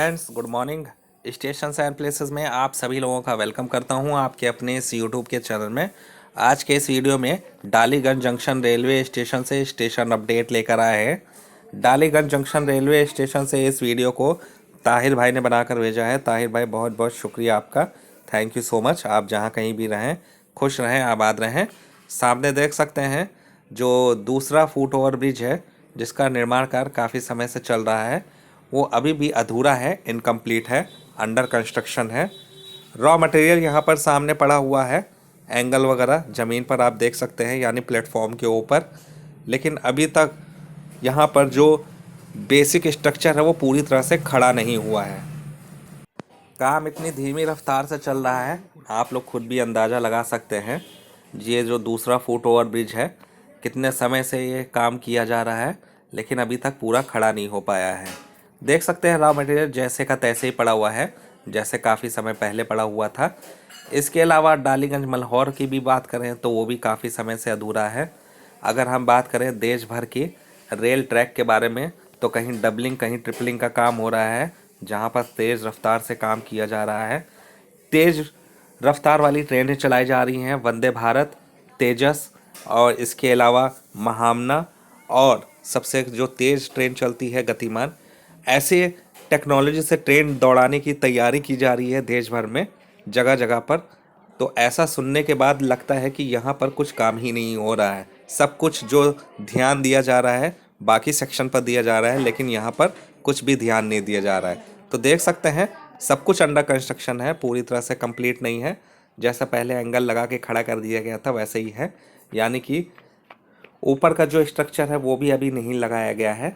Friends, good morning. Stations and places में आप सभी लोगों का वेलकम करता हूं आपके अपने इस यूट्यूब के चैनल में। आज के इस वीडियो में डालीगंज जंक्शन रेलवे स्टेशन से स्टेशन अपडेट लेकर आए हैं। डालीगंज जंक्शन रेलवे स्टेशन से इस वीडियो को ताहिर भाई ने बनाकर भेजा है। ताहिर भाई, बहुत बहुत शुक्रिया आपका। Thank you so much. आप जहाँ कहीं भी रहें, खुश रहें, आबाद रहें। सामने देख सकते हैं जो दूसरा फुट ओवर ब्रिज है, जिसका निर्माण कार्य काफ़ी समय से चल रहा है, वो अभी भी अधूरा है, इनकम्प्लीट है, अंडर कंस्ट्रक्शन है। रॉ मटेरियल यहाँ पर सामने पड़ा हुआ है, एंगल वगैरह ज़मीन पर आप देख सकते हैं, यानी प्लेटफॉर्म के ऊपर। लेकिन अभी तक यहाँ पर जो बेसिक स्ट्रक्चर है वो पूरी तरह से खड़ा नहीं हुआ है। काम इतनी धीमी रफ्तार से चल रहा है, आप लोग खुद भी अंदाज़ा लगा सकते हैं। ये जो दूसरा फुट ओवर ब्रिज है, कितने समय से ये काम किया जा रहा है, लेकिन अभी तक पूरा खड़ा नहीं हो पाया है। देख सकते हैं रॉ मटेरियल जैसे का तैसे ही पड़ा हुआ है, जैसे काफ़ी समय पहले पड़ा हुआ था। इसके अलावा डालीगंज मल्हौर की भी बात करें तो वो भी काफ़ी समय से अधूरा है। अगर हम बात करें देश भर की रेल ट्रैक के बारे में, तो कहीं डबलिंग कहीं ट्रिपलिंग का काम हो रहा है, जहाँ पर तेज़ रफ्तार से काम किया जा रहा है। तेज़ रफ्तार वाली ट्रेनें चलाई जा रही हैं, वंदे भारत, तेजस, और इसके अलावा महामना, और सबसे जो तेज़ ट्रेन चलती है गतिमान। ऐसे टेक्नोलॉजी से ट्रेन दौड़ाने की तैयारी की जा रही है देश भर में, जगह जगह पर। तो ऐसा सुनने के बाद लगता है कि यहाँ पर कुछ काम ही नहीं हो रहा है। सब कुछ जो ध्यान दिया जा रहा है बाकी सेक्शन पर दिया जा रहा है, लेकिन यहाँ पर कुछ भी ध्यान नहीं दिया जा रहा है। तो देख सकते हैं सब कुछ अंडर कंस्ट्रक्शन है, पूरी तरह से कंप्लीट नहीं है। जैसा पहले एंगल लगा के खड़ा कर दिया गया था वैसे ही है, यानी कि ऊपर का जो स्ट्रक्चर है वो भी अभी नहीं लगाया गया है।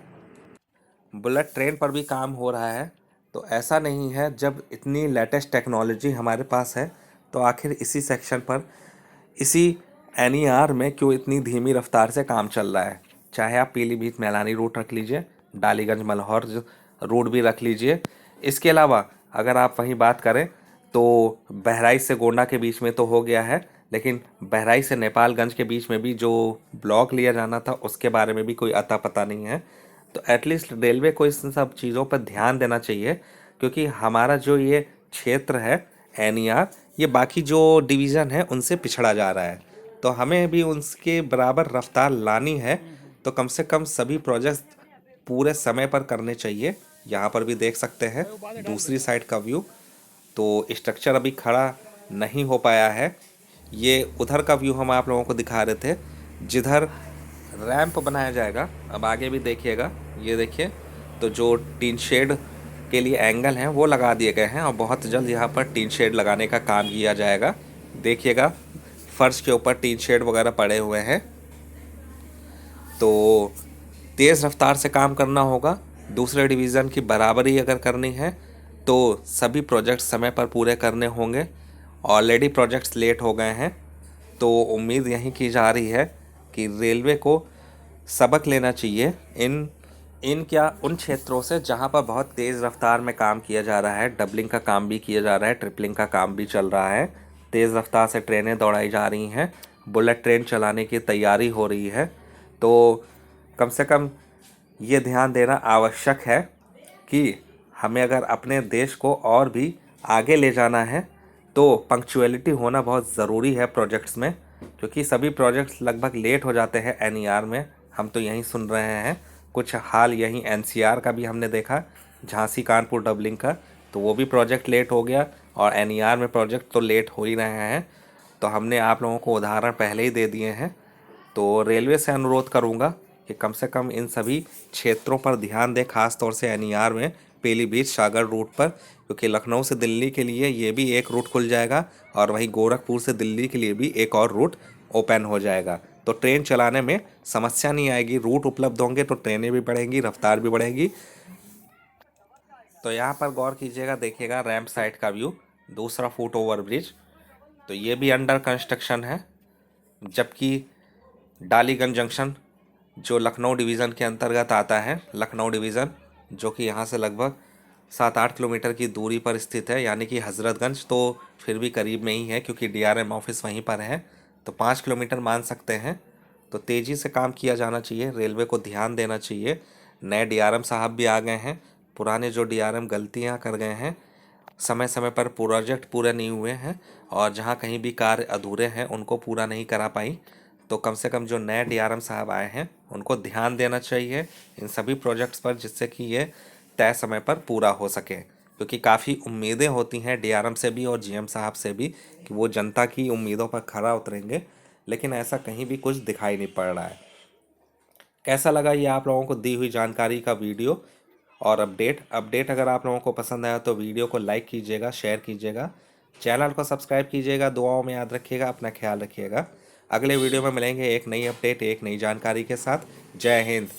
बुलेट ट्रेन पर भी काम हो रहा है। तो ऐसा नहीं है, जब इतनी लेटेस्ट टेक्नोलॉजी हमारे पास है तो आखिर इसी सेक्शन पर, इसी एनईआर में क्यों इतनी धीमी रफ्तार से काम चल रहा है। चाहे आप पीलीभीत मैलानी रूट रख लीजिए, डालीगंज मल्हौर रूट भी रख लीजिए। इसके अलावा अगर आप वहीं बात करें तो बहराइच से गोंडा के बीच में तो हो गया है, लेकिन बहराइच से नेपालगंज के बीच में भी जो ब्लॉक लिया जाना था उसके बारे में भी कोई अता पता नहीं है। तो एटलीस्ट रेलवे को इस सब चीज़ों पर ध्यान देना चाहिए, क्योंकि हमारा जो ये क्षेत्र है एनईआर, ये बाकी जो डिवीज़न है उनसे पिछड़ा जा रहा है। तो हमें भी उनके बराबर रफ्तार लानी है। तो कम से कम सभी प्रोजेक्ट्स पूरे समय पर करने चाहिए। यहाँ पर भी देख सकते हैं दूसरी साइड का व्यू। तो स्ट्रक्चर अभी खड़ा नहीं हो पाया है। ये उधर का व्यू हम आप लोगों को दिखा रहे थे, जिधर रैंप बनाया जाएगा। अब आगे भी देखिएगा, ये देखिए, तो जो टीन शेड के लिए एंगल हैं वो लगा दिए गए हैं, और बहुत जल्द यहाँ पर टीन शेड लगाने का काम किया जाएगा। देखिएगा फर्श के ऊपर टीन शेड वगैरह पड़े हुए हैं। तो तेज़ रफ्तार से काम करना होगा। दूसरे डिवीज़न की बराबरी अगर करनी है तो सभी प्रोजेक्ट समय पर पूरे करने होंगे। ऑलरेडी प्रोजेक्ट्स लेट हो गए हैं, तो उम्मीद यही की जा रही है कि रेलवे को सबक लेना चाहिए उन क्षेत्रों से जहां पर बहुत तेज़ रफ्तार में काम किया जा रहा है। डबलिंग का काम भी किया जा रहा है, ट्रिपलिंग का काम भी चल रहा है, तेज़ रफ्तार से ट्रेनें दौड़ाई जा रही हैं, बुलेट ट्रेन चलाने की तैयारी हो रही है। तो कम से कम ये ध्यान देना आवश्यक है कि हमें अगर अपने देश को और भी आगे ले जाना है तो पंक्चुअलिटी होना बहुत ज़रूरी है प्रोजेक्ट्स में, क्योंकि सभी प्रोजेक्ट्स लगभग लेट हो जाते हैं एनईआर में। हम तो यहीं सुन रहे हैं, कुछ हाल यहीं एनसीआर का भी हमने देखा, झांसी कानपुर डबलिंग का, तो वो भी प्रोजेक्ट लेट हो गया, और एनईआर में प्रोजेक्ट तो लेट हो ही रहे हैं। तो हमने आप लोगों को उदाहरण पहले ही दे दिए हैं। तो रेलवे से अनुरोध करूंगा कि कम से कम इन सभी क्षेत्रों पर ध्यान दें, खास तौर से एनईआर में पीलीभीत सागर रूट पर, क्योंकि लखनऊ से दिल्ली के लिए ये भी एक रूट खुल जाएगा, और वहीं गोरखपुर से दिल्ली के लिए भी एक और रूट ओपन हो जाएगा। तो ट्रेन चलाने में समस्या नहीं आएगी, रूट उपलब्ध होंगे तो ट्रेनें भी बढ़ेंगी, रफ्तार भी बढ़ेगी। तो यहाँ पर गौर कीजिएगा, देखिएगा रैम्प साइड का व्यू, दूसरा फुट ओवर ब्रिज, तो ये भी अंडर कंस्ट्रक्शन है। जबकि डालीगंज जंक्शन जो लखनऊ डिवीज़न के अंतर्गत आता है, लखनऊ डिवीज़न जो कि यहाँ से लगभग 7-8 किलोमीटर की दूरी पर स्थित है, यानी कि हज़रतगंज तो फिर भी करीब में ही है क्योंकि डीआरएम ऑफिस वहीं पर है, तो 5 किलोमीटर मान सकते हैं। तो तेज़ी से काम किया जाना चाहिए, रेलवे को ध्यान देना चाहिए। नए डीआरएम साहब भी आ गए हैं, पुराने जो डीआरएम गलतियां कर गए हैं, समय समय पर प्रोजेक्ट पूरे नहीं हुए हैं और जहां कहीं भी कार्य अधूरे हैं उनको पूरा नहीं करा पाई, तो कम से कम जो नए डीआरएम साहब आए हैं उनको ध्यान देना चाहिए इन सभी प्रोजेक्ट्स पर, जिससे कि ये तय समय पर पूरा हो सके। क्योंकि काफ़ी उम्मीदें होती हैं डीआरएम से भी और जीएम साहब से भी कि वो जनता की उम्मीदों पर खरा उतरेंगे, लेकिन ऐसा कहीं भी कुछ दिखाई नहीं पड़ रहा है। कैसा लगा ये आप लोगों को दी हुई जानकारी का वीडियो और अपडेट अगर आप लोगों को पसंद आया तो वीडियो को लाइक कीजिएगा, शेयर कीजिएगा, चैनल को सब्सक्राइब कीजिएगा, दुआओं में याद रखिएगा, अपना ख्याल रखिएगा। अगले वीडियो में मिलेंगे एक नई अपडेट, एक नई जानकारी के साथ। जय हिंद।